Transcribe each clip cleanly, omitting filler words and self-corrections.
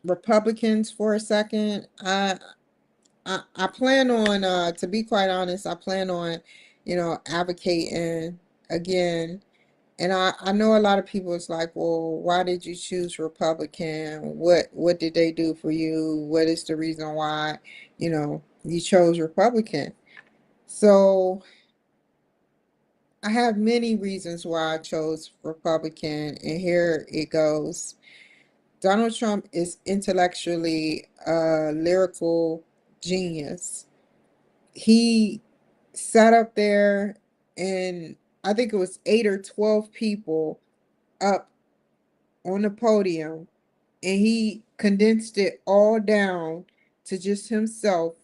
Republicans for a second. I plan on, to be quite honest, I plan on, advocating again. And I know a lot of people is like, well, why did you choose Republican? What did they do for you? What is the reason why, you chose Republican? So I have many reasons why I chose Republican, and here it goes. Donald Trump is intellectually a lyrical genius. He sat up there, and I think it was 8 or 12 people up on the podium, and he condensed it all down to just himself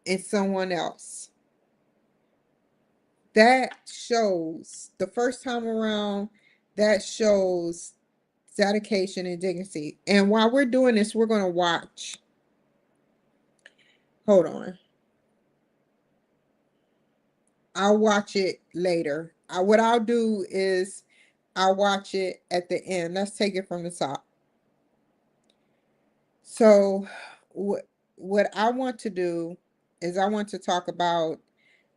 and someone else. That shows the first time around, that shows dedication and dignity. And while we're doing this, we're going to watch. Hold on. I'll watch it later. What I'll do is I'll watch it at the end. Let's take it from the top. So, what I want to do is I want to talk about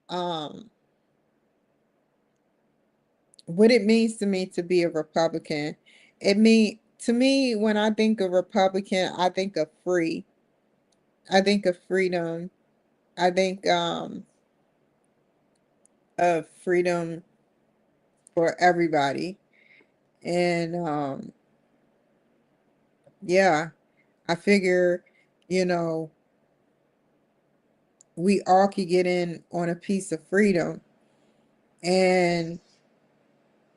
um, what it means to me to be a Republican. To me, when I think of Republican, I think of free. I think of freedom. I think of freedom for everybody. And yeah, I figure, you know, we all could get in on a piece of freedom. And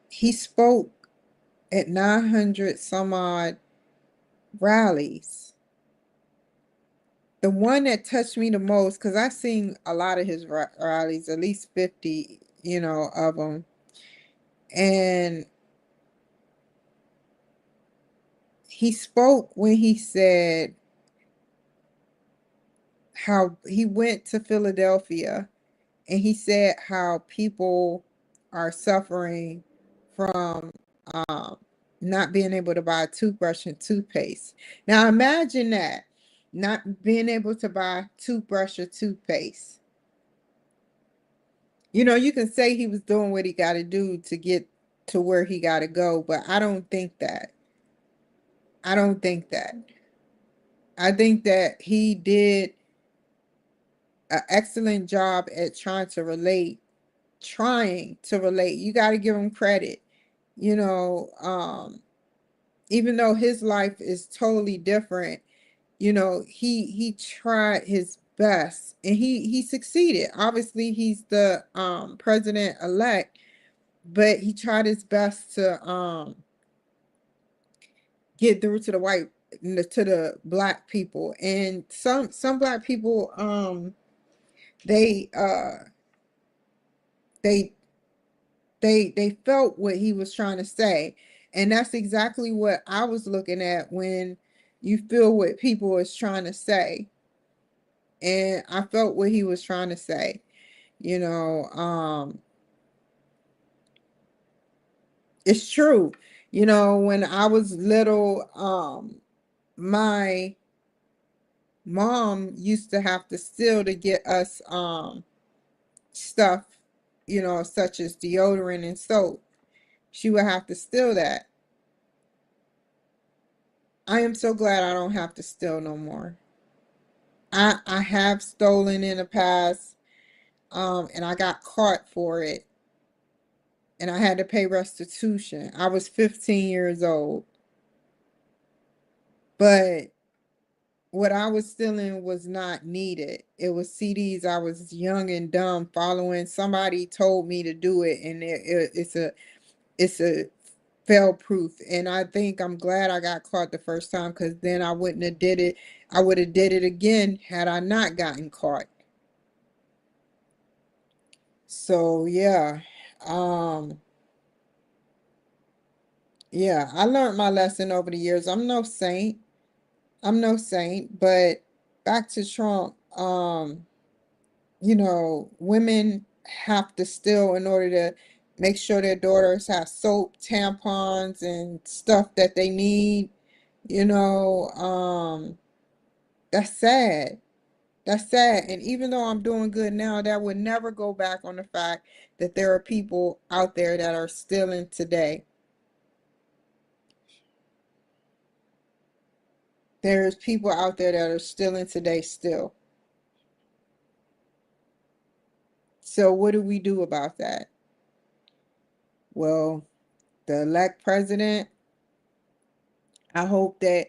he spoke at 900 some odd rallies. The one that touched me the most, because I've seen a lot of his rallies, at least 50, of them. And he spoke when he said how he went to Philadelphia, and he said how people are suffering from um, not being able to buy a toothbrush and toothpaste. Now imagine that, not being able to buy toothbrush or toothpaste. You can say he was doing what he got to do to get to where he got to go, but I don't think that. I don't think that. I think that he did an excellent job at trying to relate. Trying to relate. You got to give him credit. You know, even though his life is totally different, he tried his best, and he succeeded. Obviously, he's the president elect, but he tried his best to get through to the to the black people. And some black people, they they they felt what he was trying to say. And that's exactly what I was looking at when you feel what people is trying to say. And I felt what he was trying to say. You know, it's true. When I was little, my mom used to have to steal to get us stuff, such as deodorant and soap. She would have to steal that. I am so glad I don't have to steal no more. I have stolen in the past, and I got caught for it, and I had to pay restitution. I was 15 years old, but what I was stealing was not needed. It was CDs. I was young and dumb, following somebody told me to do it, and it's a fail proof. And I think I'm glad I got caught the first time, because then I wouldn't have did it. I would have did it again had I not gotten caught. So um, yeah, I learned my lesson over the years. I'm no saint. I'm no saint, but back to Trump. Women have to steal in order to make sure their daughters have soap, tampons, and stuff that they need. You know, that's sad. That's sad. And even though I'm doing good now, that would never go back on the fact that there are people out there that are stealing today. There's people out there that are stealing today still. So what do we do about that? Well, the elect president, I hope that,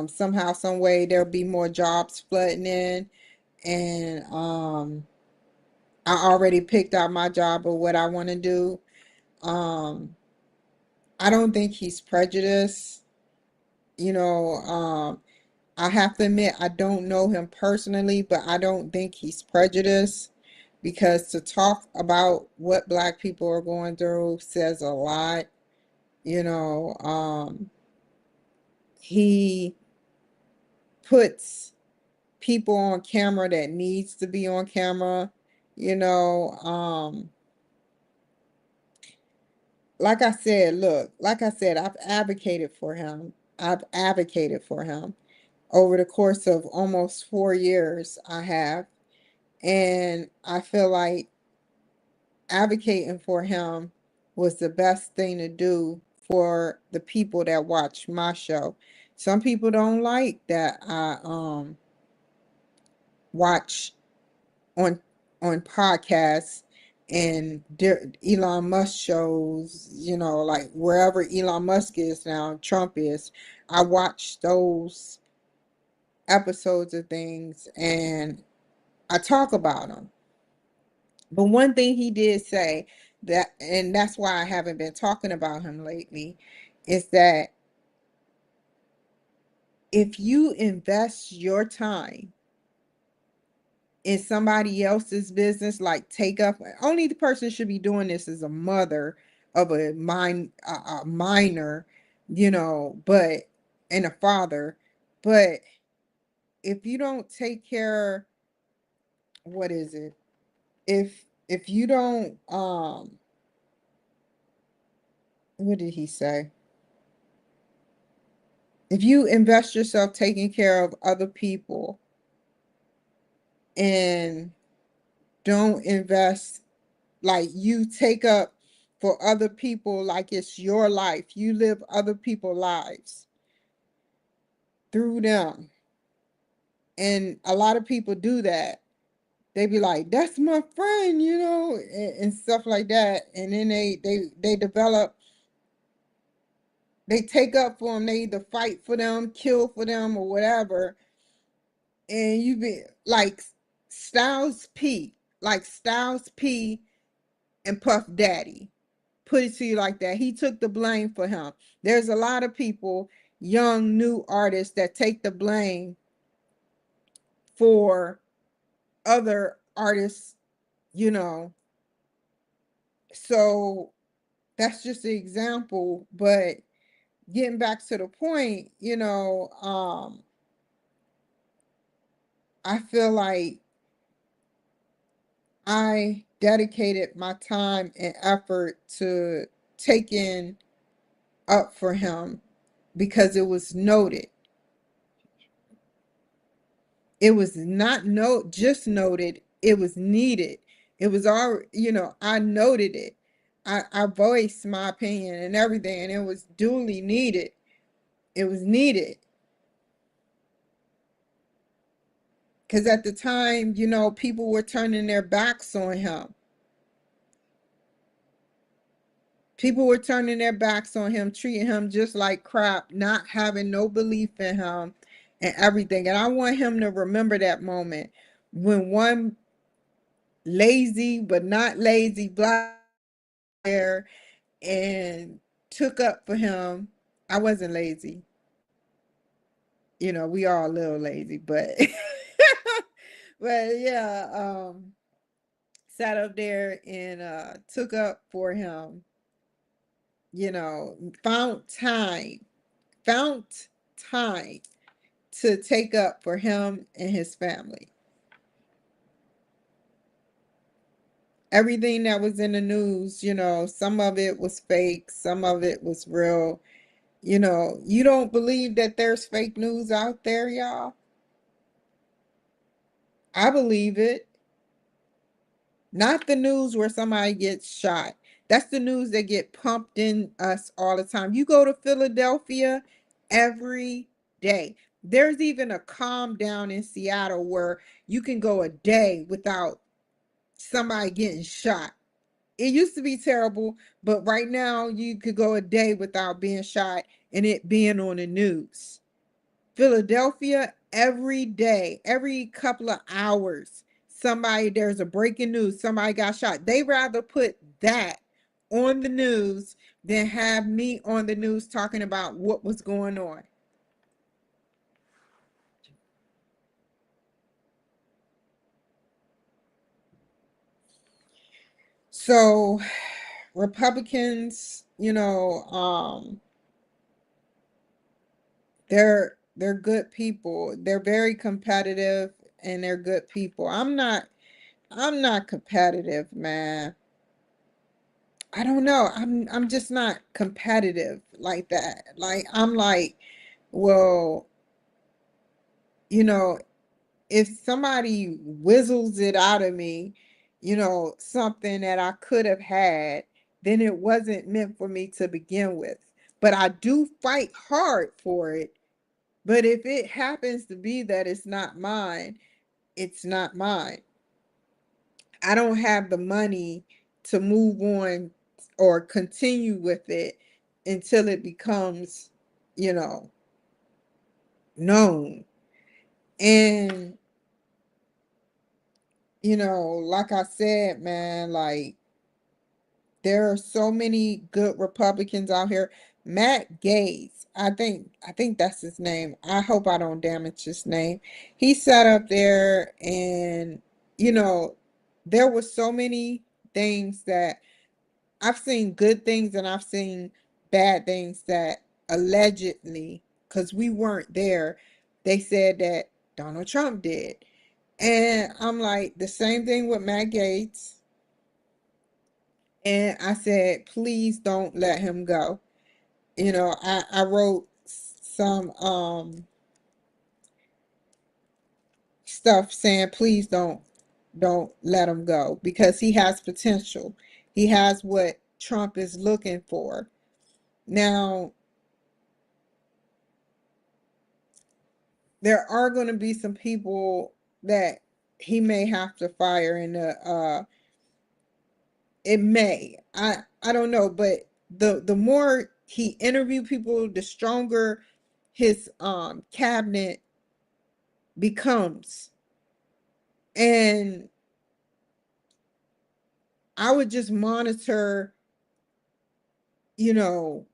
somehow, some way there'll be more jobs flooding in. And I already picked out my job of what I want to do. Um, I don't think he's prejudiced. You know, I have to admit, I don't know him personally, but I don't think he's prejudiced because to talk about what black people are going through says a lot. You know, he puts people on camera that needs to be on camera. You know, like I said, look, like I said, I've advocated for him. I've advocated for him over the course of almost 4 years. I have. And I feel like advocating for him was the best thing to do for the people that watch my show. Some people don't like that I watch on podcasts and Elon Musk shows, like wherever Elon Musk is now, Trump is. I watch those episodes of things and I talk about them. But one thing he did say that, and that's why I haven't been talking about him lately, is that if you invest your time in somebody else's business, like take up, only the person should be doing this is a mother of a minor, but and a father. But if you don't take care, what is it? If you don't, what did he say? If you invest yourself taking care of other people and don't invest, like you take up for other people like it's your life, you live other people's lives through them. And a lot of people do that. They be like, that's my friend, and stuff like that. And then they develop, they take up for them, they either fight for them, kill for them, or whatever. And you be like Styles P, like Styles P and Puff Daddy. Put it to you like that. He took the blame for him. There's a lot of people, young, new artists, that take the blame for other artists, you know. So that's just an example. But getting back to the point, I feel like I dedicated my time and effort to taking up for him because it was noted. It was not just noted, it was needed. It was all, I noted it. I voiced my opinion and everything, and it was duly needed. It was needed. Because at the time, people were turning their backs on him. People were turning their backs on him, treating him just like crap, not having no belief in him and everything. And I want him to remember that moment when one lazy but not lazy black there and took up for him. I wasn't lazy. We all a little lazy, but but yeah, sat up there and took up for him, found time, found time to take up for him and his family. Everything that was in the news, some of it was fake, some of it was real. You don't believe that there's fake news out there, y'all? I believe it. Not the news where somebody gets shot. That's the news that get pumped in us all the time. You go to Philadelphia every day. There's even a calm down in Seattle where you can go a day without somebody getting shot. It used to be terrible, but right now you could go a day without being shot and it being on the news. Philadelphia, every day, every couple of hours, there's a breaking news, somebody got shot. They rather put that on the news than have me on the news talking about what was going on. So Republicans, they're good people. They're very competitive and they're good people. I'm not competitive, man. I don't know. I'm just not competitive like that. Like I'm like, well, you know, if somebody whistles it out of me, something that I could have had, then it wasn't meant for me to begin with. But I do fight hard for it. But if it happens to be that it's not mine, it's not mine. I don't have the money to move on or continue with it until it becomes, you know, known. And, like I said, man, like there are so many good Republicans out here. Matt Gates, I think that's his name. I hope I don't damage his name. He sat up there and, you know, there were so many things that I've seen good things and I've seen bad things that allegedly, because we weren't there, they said that Donald Trump did. And I'm like, the same thing with Matt Gates. And I said, please don't let him go. I wrote some stuff saying, please don't let him go because he has potential. He has what Trump is looking for. Now, there are going to be some people that he may have to fire in the it may. I don't know, but the more he interviewed people, the stronger his cabinet becomes. And I would just monitor, you know,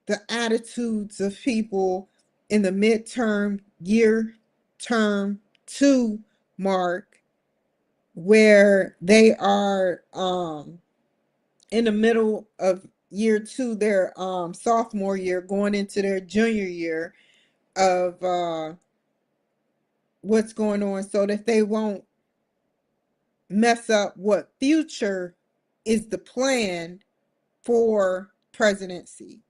the attitudes of people in the midterm year term 2 mark where they are in the middle of year 2, their sophomore year, going into their junior year of what's going on, so that they won't mess up what future is the plan for presidency.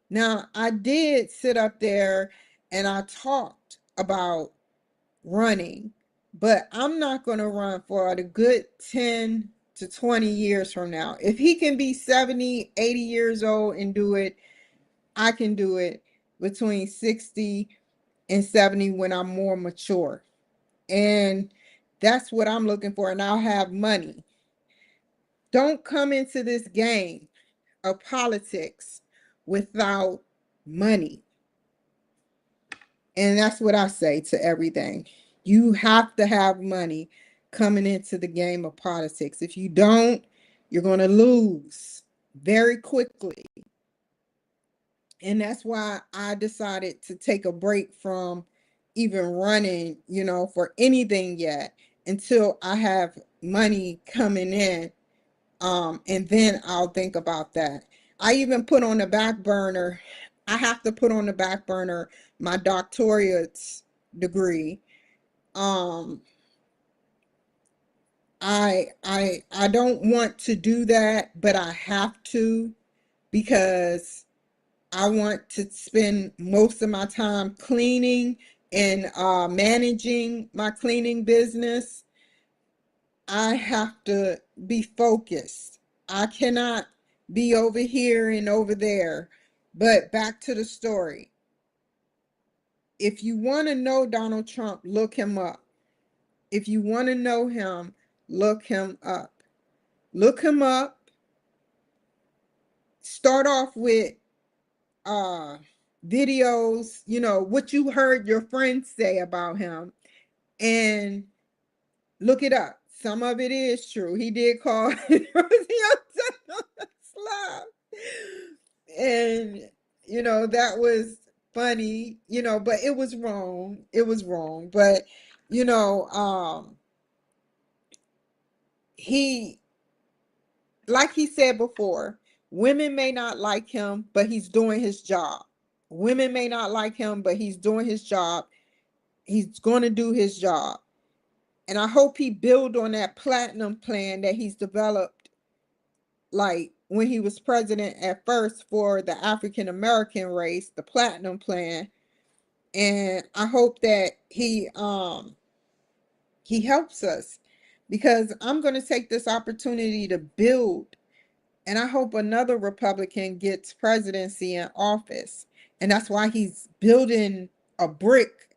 Now, I did sit up there and I talked about running, but I'm not going to run for the good 10 to 20 years from now. If he can be 70, 80 years old and do it, I can do it between 60 and 70 when I'm more mature. And that's what I'm looking for. And I'll have money. Don't come into this game of politics without money. And that's what I say to everything. You have to have money coming into the game of politics. If you don't, you're going to lose very quickly. And that's why I decided to take a break from even running, for anything yet until I have money coming in. And then I'll think about that. I even put on the back burner, I have to put on the back burner my doctorate degree. Um, I don't want to do that, but I have to because I want to spend most of my time cleaning and managing my cleaning business. I have to be focused. I cannot be over here and over there. But back to the story. If you want to know Donald Trump, look him up. If you want to know him, look him up. Look him up. Start off with uh videos, what you heard your friends say about him, and look it up. Some of it is true. He did call Rosie a slob. And that was funny, but it was wrong. It was wrong. But you know, he like he said before, women may not like him, but he's doing his job. Women may not like him, but he's doing his job. He's going to do his job. And I hope he build on that platinum plan that he's developed, like when he was president at first for the African American race, the platinum plan. And I hope that he helps us, because I'm going to take this opportunity to build. And I hope another Republican gets presidency in office. And that's why he's building a brick,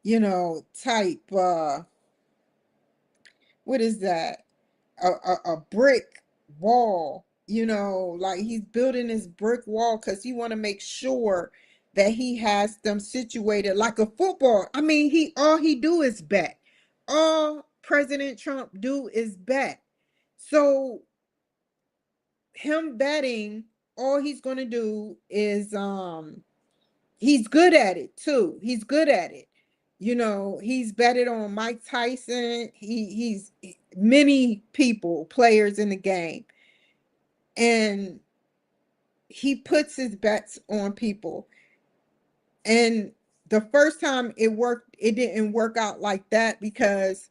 type, what is that? A brick wall, like he's building this brick wall because he want to make sure that he has them situated like a football. I mean, all he do is bet. All President Trump do is bet. So him betting, all he's gonna do is he's good at it too. He's good at it. He's betted on Mike Tyson. He's many people, players in the game. And he puts his bets on people. And the first time it worked, it didn't work out like that because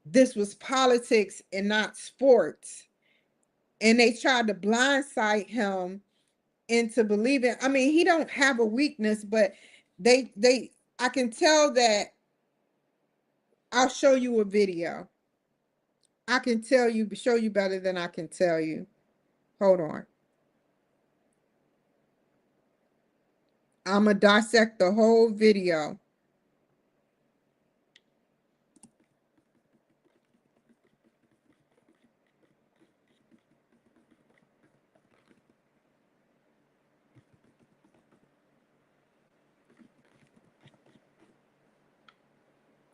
this was politics and not sports. And they tried to blindside him into believing. I mean, he don't have a weakness, but I can tell that. I'll show you a video. I can show you better than I can tell you. Hold on. I'm gonna dissect the whole video.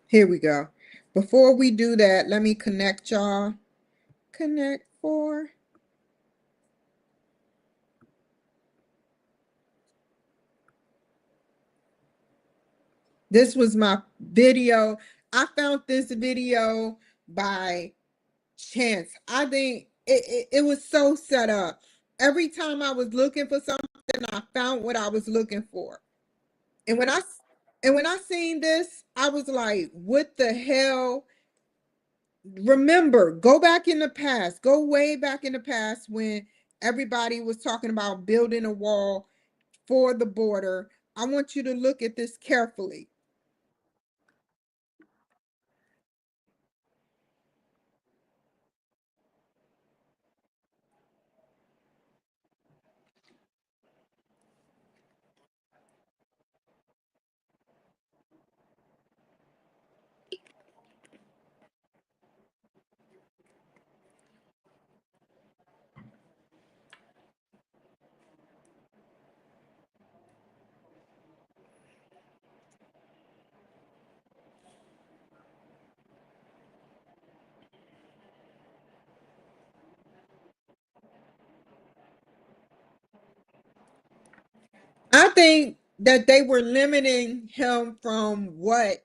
Here we go. Before we do that, let me connect y'all. Connect for. This was my video. I found this video by chance. I think it was so set up. Every time I was looking for something, I found what I was looking for. And when I seen this, I was like, what the hell? Remember, go back in the past, go way back in the past when everybody was talking about building a wall for the border. I want you to look at this carefully. I think that they were limiting him from what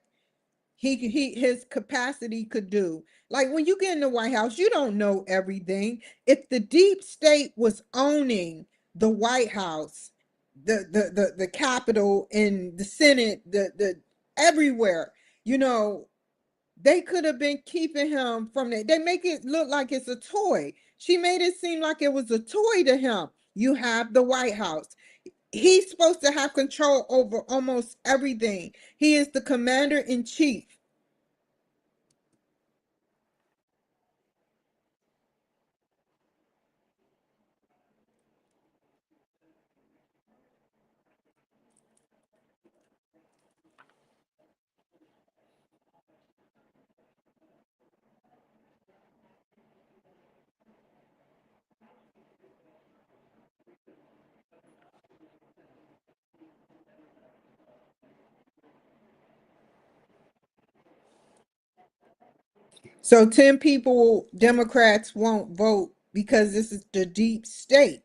his capacity could do. Like when you get in the White House, you don't know everything. If the deep state was owning the White House, the Capitol and the Senate, the everywhere, you know, they could have been keeping him from that. They make it look like it's a toy. She made it seem like it was a toy to him. You have the White House. He's supposed to have control over almost everything. He is the commander in chief. So 10 people, Democrats won't vote because this is the deep state.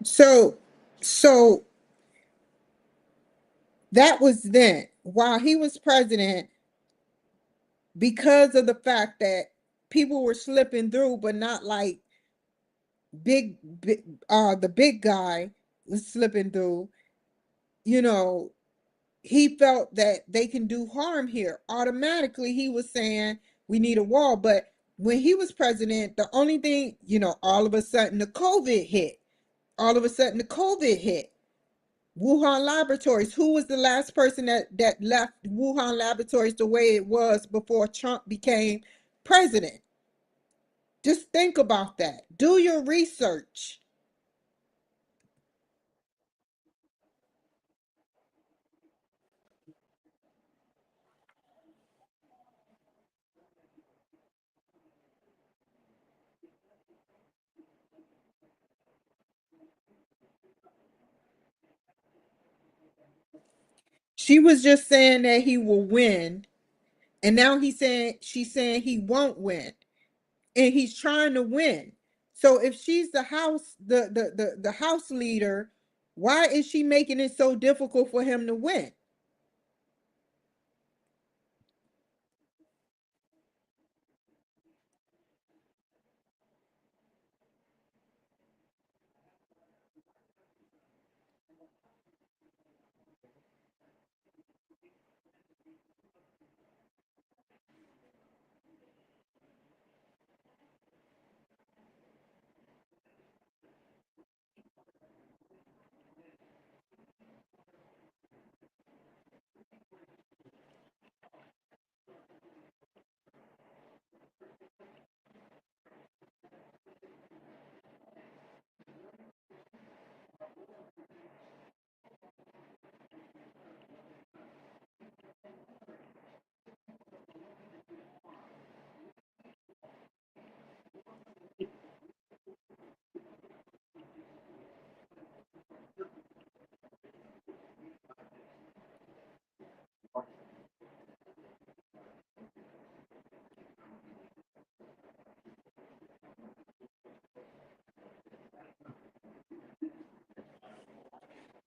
So so that was then. While he was president, because of the fact that people were slipping through, but not like big the big guy was slipping through, you know, he felt that they can do harm here. Automatically, he was saying we need a wall. But when he was president, the only thing, all of a sudden the COVID hit. All of a sudden the COVID hit. Wuhan Laboratories. Who was the last person that left Wuhan Laboratories the way it was before Trump became president? Just think about that. Do your research. She was just saying that he will win, and now she's saying he won't win, and he's trying to win. So if she's the house the house leader, why is she making it so difficult for him to win?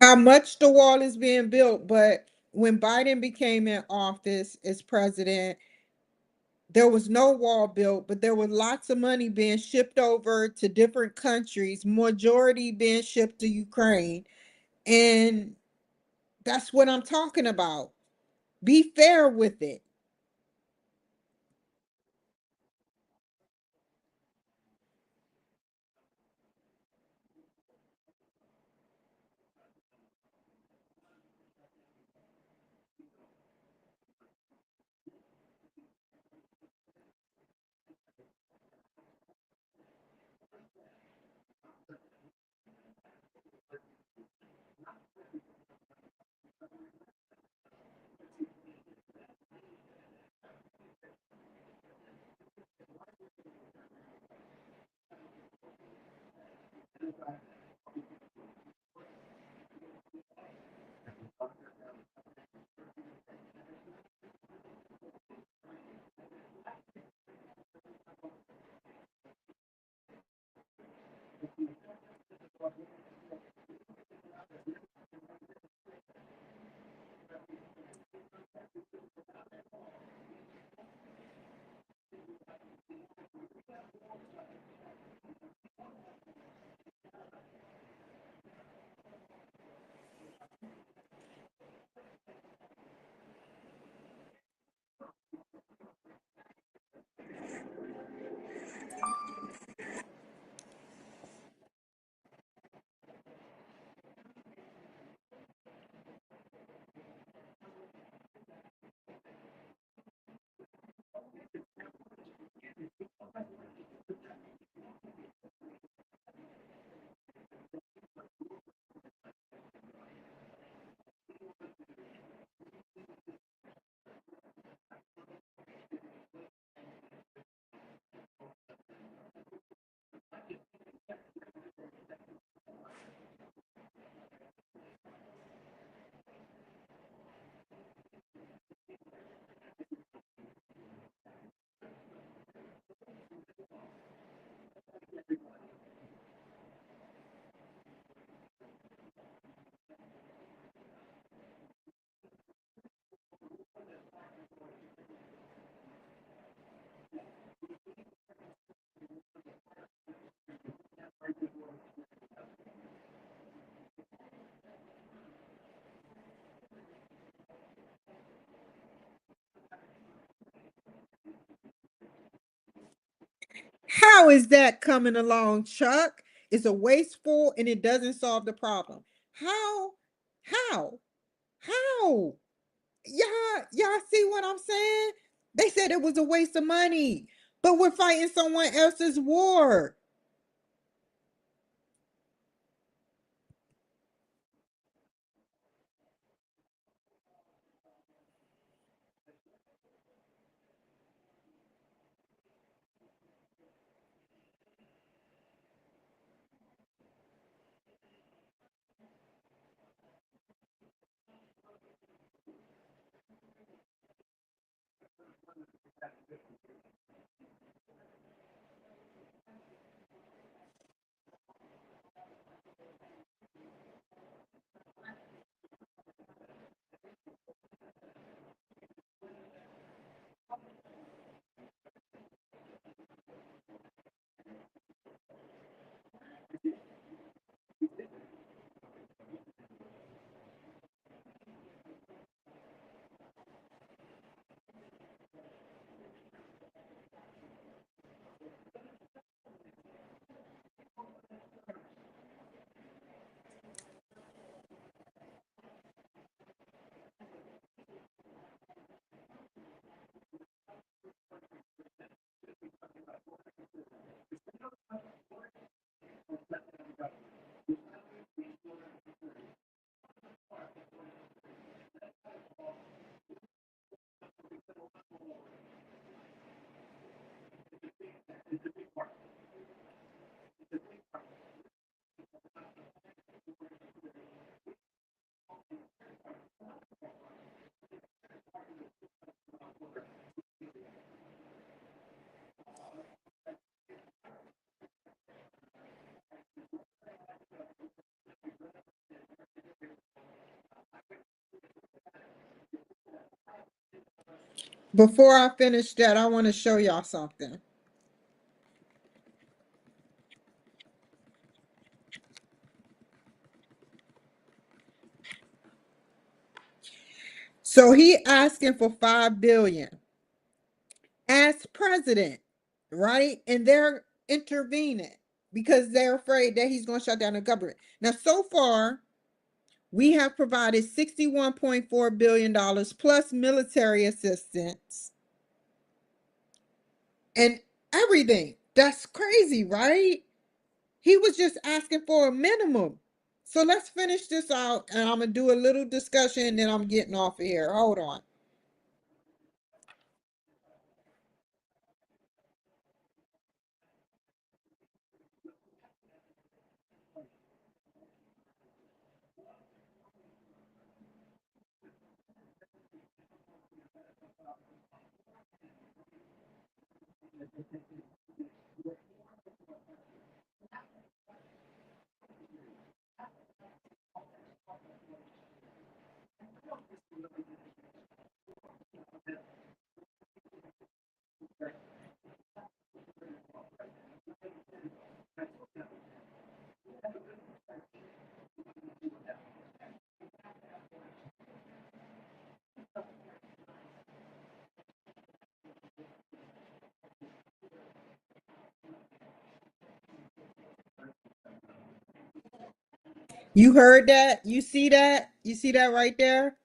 How much the wall is being built, but when Biden became in office as president, there was no wall built, but there was lots of money being shipped over to different countries, majority being shipped to Ukraine. And that's what I'm talking about. Be fair with it. How is that coming along, Chuck? It's a wasteful and it doesn't solve the problem. How? How? How? Y'all see what I'm saying? They said it was a waste of money, but we're fighting someone else's war. Before I finish that, I want to show y'all something. So he asking for 5 billion as president, right? And they're intervening because they're afraid that he's going to shut down the government. Now, so far, we have provided $61.4 billion plus military assistance and everything. That's crazy, right? He was just asking for a minimum. So let's finish this out and I'm going to do a little discussion and then I'm getting off of here. Hold on. You heard that? You see that? You see that right there?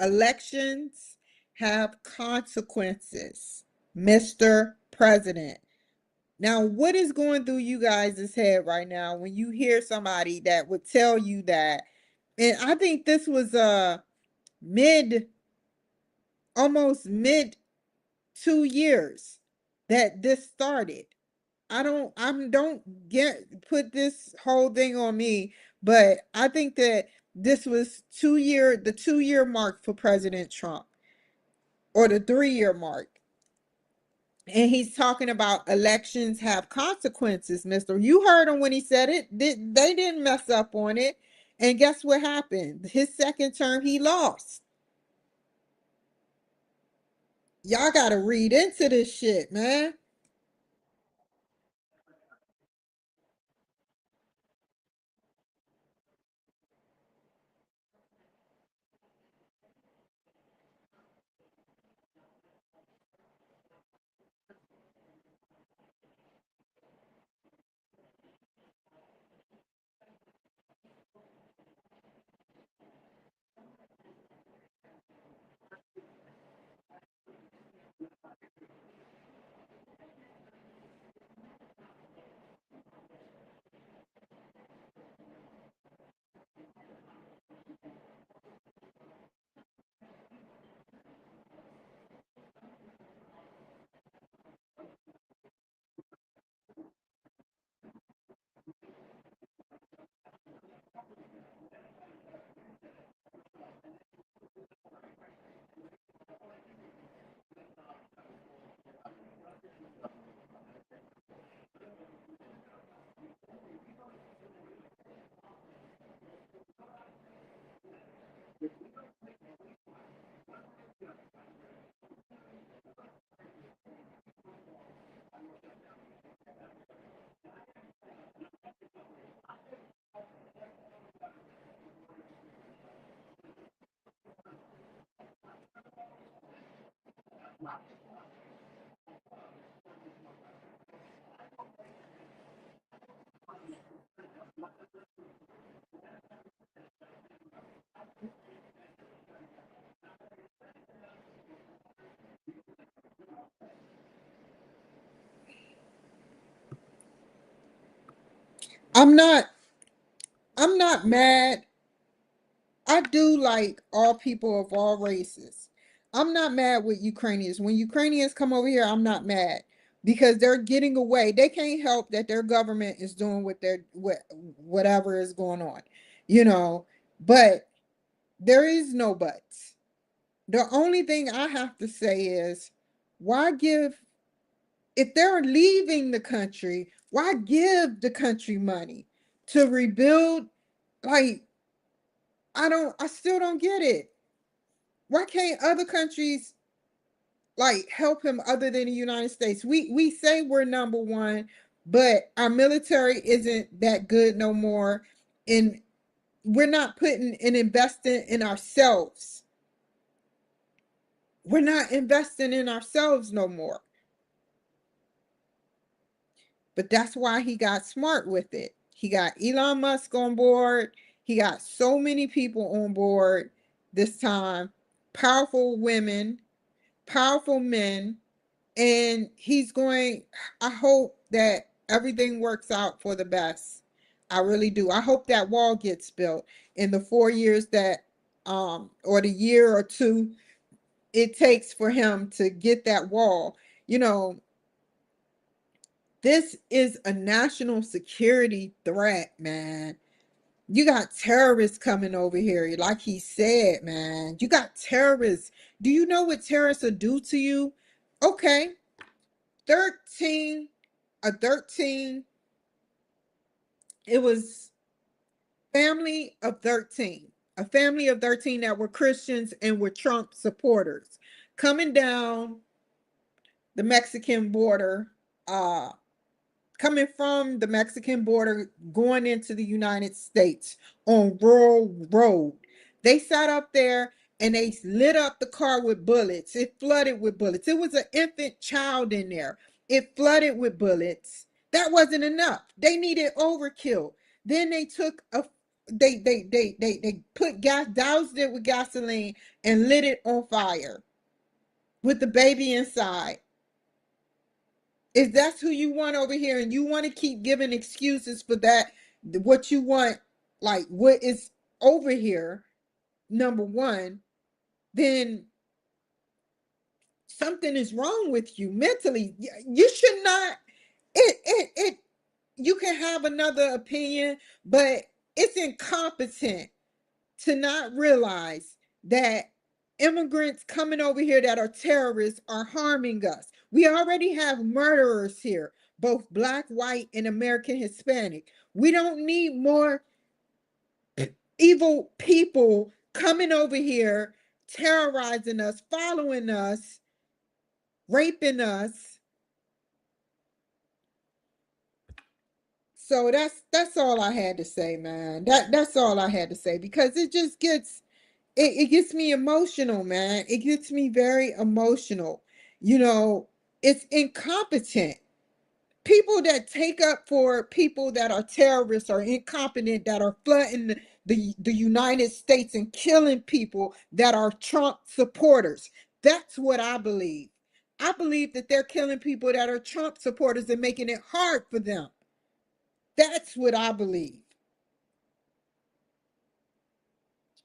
Elections have consequences, Mr. President. Now, what is going through you guys' head right now when you hear somebody that would tell you that? And I think this was mid, almost mid 2 years that this started. I don't get put this whole thing on me, but I think that this was the 2 year mark for President Trump, or the 3 year mark. And he's talking about elections have consequences, mister. You heard him when he said it. They didn't mess up on it. And guess what happened? His second term, he lost. Y'all got to read into this shit, man. I'm not I'm not mad. I do like all people of all races. I'm not mad with Ukrainians. When Ukrainians come over here, I'm not mad because they're getting away. They can't help that their government is doing whatever is going on, you know. But there is no buts. The only thing I have to say is, why give, if they're leaving the country, why give the country money to rebuild? Like, I still don't get it. Why can't other countries like help him other than the United States? We say we're number one, but our military isn't that good no more, and we're not putting and investing in ourselves. We're not investing in ourselves no more. But that's why he got smart with it. He got Elon Musk on board. He got so many people on board this time. Powerful women, powerful men, and he's going, I hope that everything works out for the best. I really do. I hope that wall gets built in the 4 years that or the year or two it takes for him to get that wall. You know, this is a national security threat, man. You got terrorists coming over here, like he said, man. You got terrorists. Do you know what terrorists will do to you? Okay, 13, a 13, it was family of 13, a family of 13 that were Christians and were Trump supporters coming down the Mexican border, uh, coming from the Mexican border, going into the United States on rural road. They sat up there and they lit up the car with bullets. It flooded with bullets. It was an infant child in there. It flooded with bullets. That wasn't enough. They needed overkill. Then they took a they put gas, doused it with gasoline and lit it on fire with the baby inside. If that's who you want over here and you want to keep giving excuses for that, what you want, like what is over here, number one, then something is wrong with you mentally. You should not, it, you can have another opinion, but it's incompetent to not realize that immigrants coming over here that are terrorists are harming us. We already have murderers here, both black, white, and American Hispanic. We don't need more evil people coming over here, terrorizing us, following us, raping us. So that's all I had to say, man. That's all I had to say because it just gets it gets me emotional, man. It gets me very emotional. You know, it's incompetent. People that take up for people that are terrorists or incompetent that are flooding the United States and killing people that are Trump supporters. That's what I believe. I believe that they're killing people that are Trump supporters and making it hard for them. That's what I believe.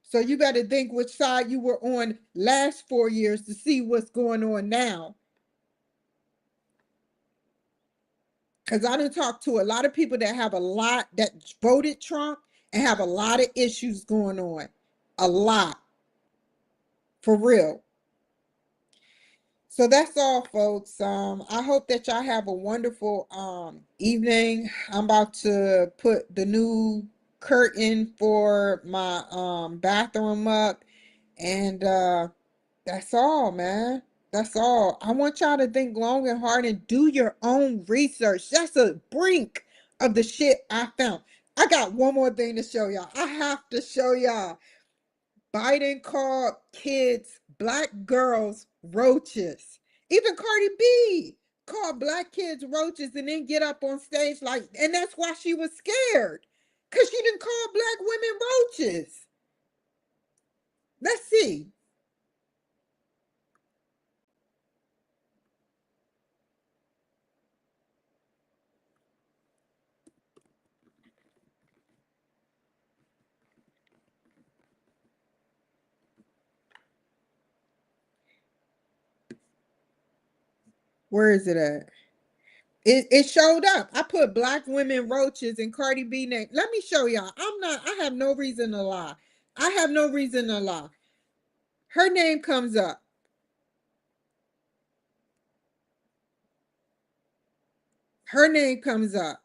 So you got to think which side you were on last 4 years to see what's going on now. Because I done talked to a lot of people that have a lot that voted Trump and have a lot of issues going on. A lot. For real. So that's all, folks. I hope that y'all have a wonderful evening. I'm about to put the new curtain for my bathroom up, and that's all, man. That's all. I want y'all to think long and hard and do your own research. That's a brink of the shit I found. I got one more thing to show y'all. I have to show y'all. Biden called kids, black girls, roaches. Even Cardi B called black kids roaches and then get up on stage like, and that's why she was scared. Because she didn't call black women roaches. Let's see. Where is it at? It showed up. I put black women roaches and Cardi B name. Let me show y'all. I have no reason to lie. I have no reason to lie. Her name comes up. Her name comes up.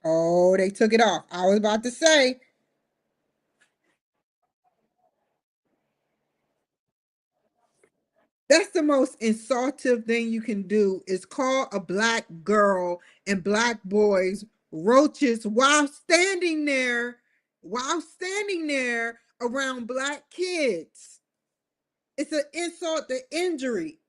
Oh, they took it off. I was about to say, that's the most insultive thing you can do is call a black girl and black boys roaches while standing there around black kids. It's an insult to injury.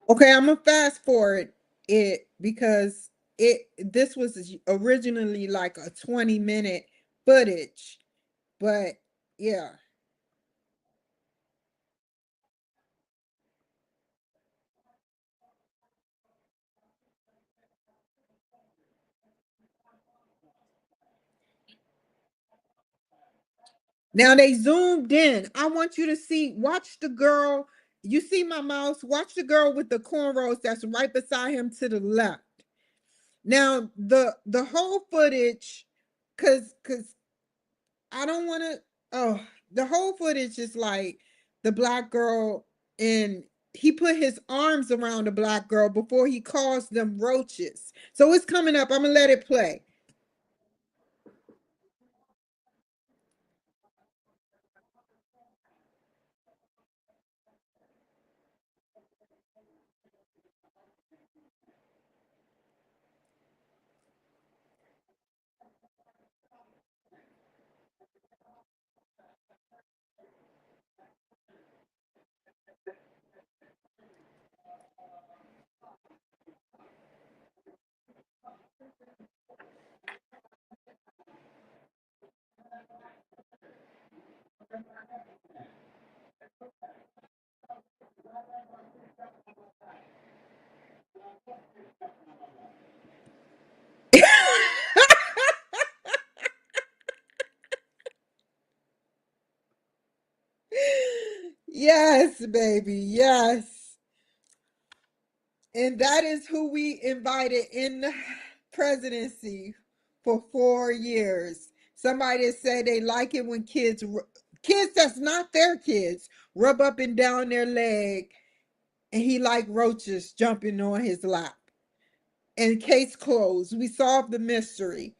Okay, I'm gonna fast forward it because this was originally like a 20-minute footage, but yeah. Now they zoomed in. I want you to see, watch the girl. You see my mouse? Watch the girl with the cornrows that's right beside him to the left. Now the whole footage, cause I don't want to. Oh, the whole footage is like the black girl, and he put his arms around the black girl before he calls them roaches. So it's coming up. I'm gonna let it play. Yes, baby. Yes. And that is who we invited in the presidency for 4 years. Somebody said they like it when kids that's not their kids, rub up and down their leg, and he like roaches jumping on his lap. And case closed. We solved the mystery.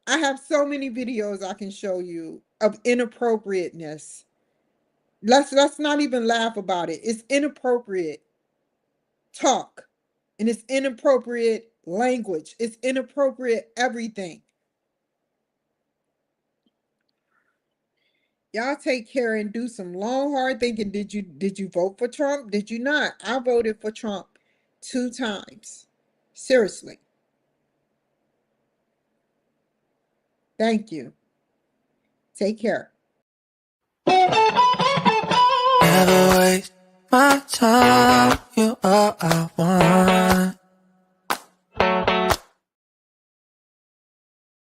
I have so many videos I can show you of inappropriateness. Let's not even laugh about it. It's inappropriate talk, and it's inappropriate language. It's inappropriate everything. Y'all take care and do some long hard thinking. Did you vote for Trump? Did you not? I voted for Trump 2 times. Seriously. Thank you. Take care. Never waste my time, you are I want.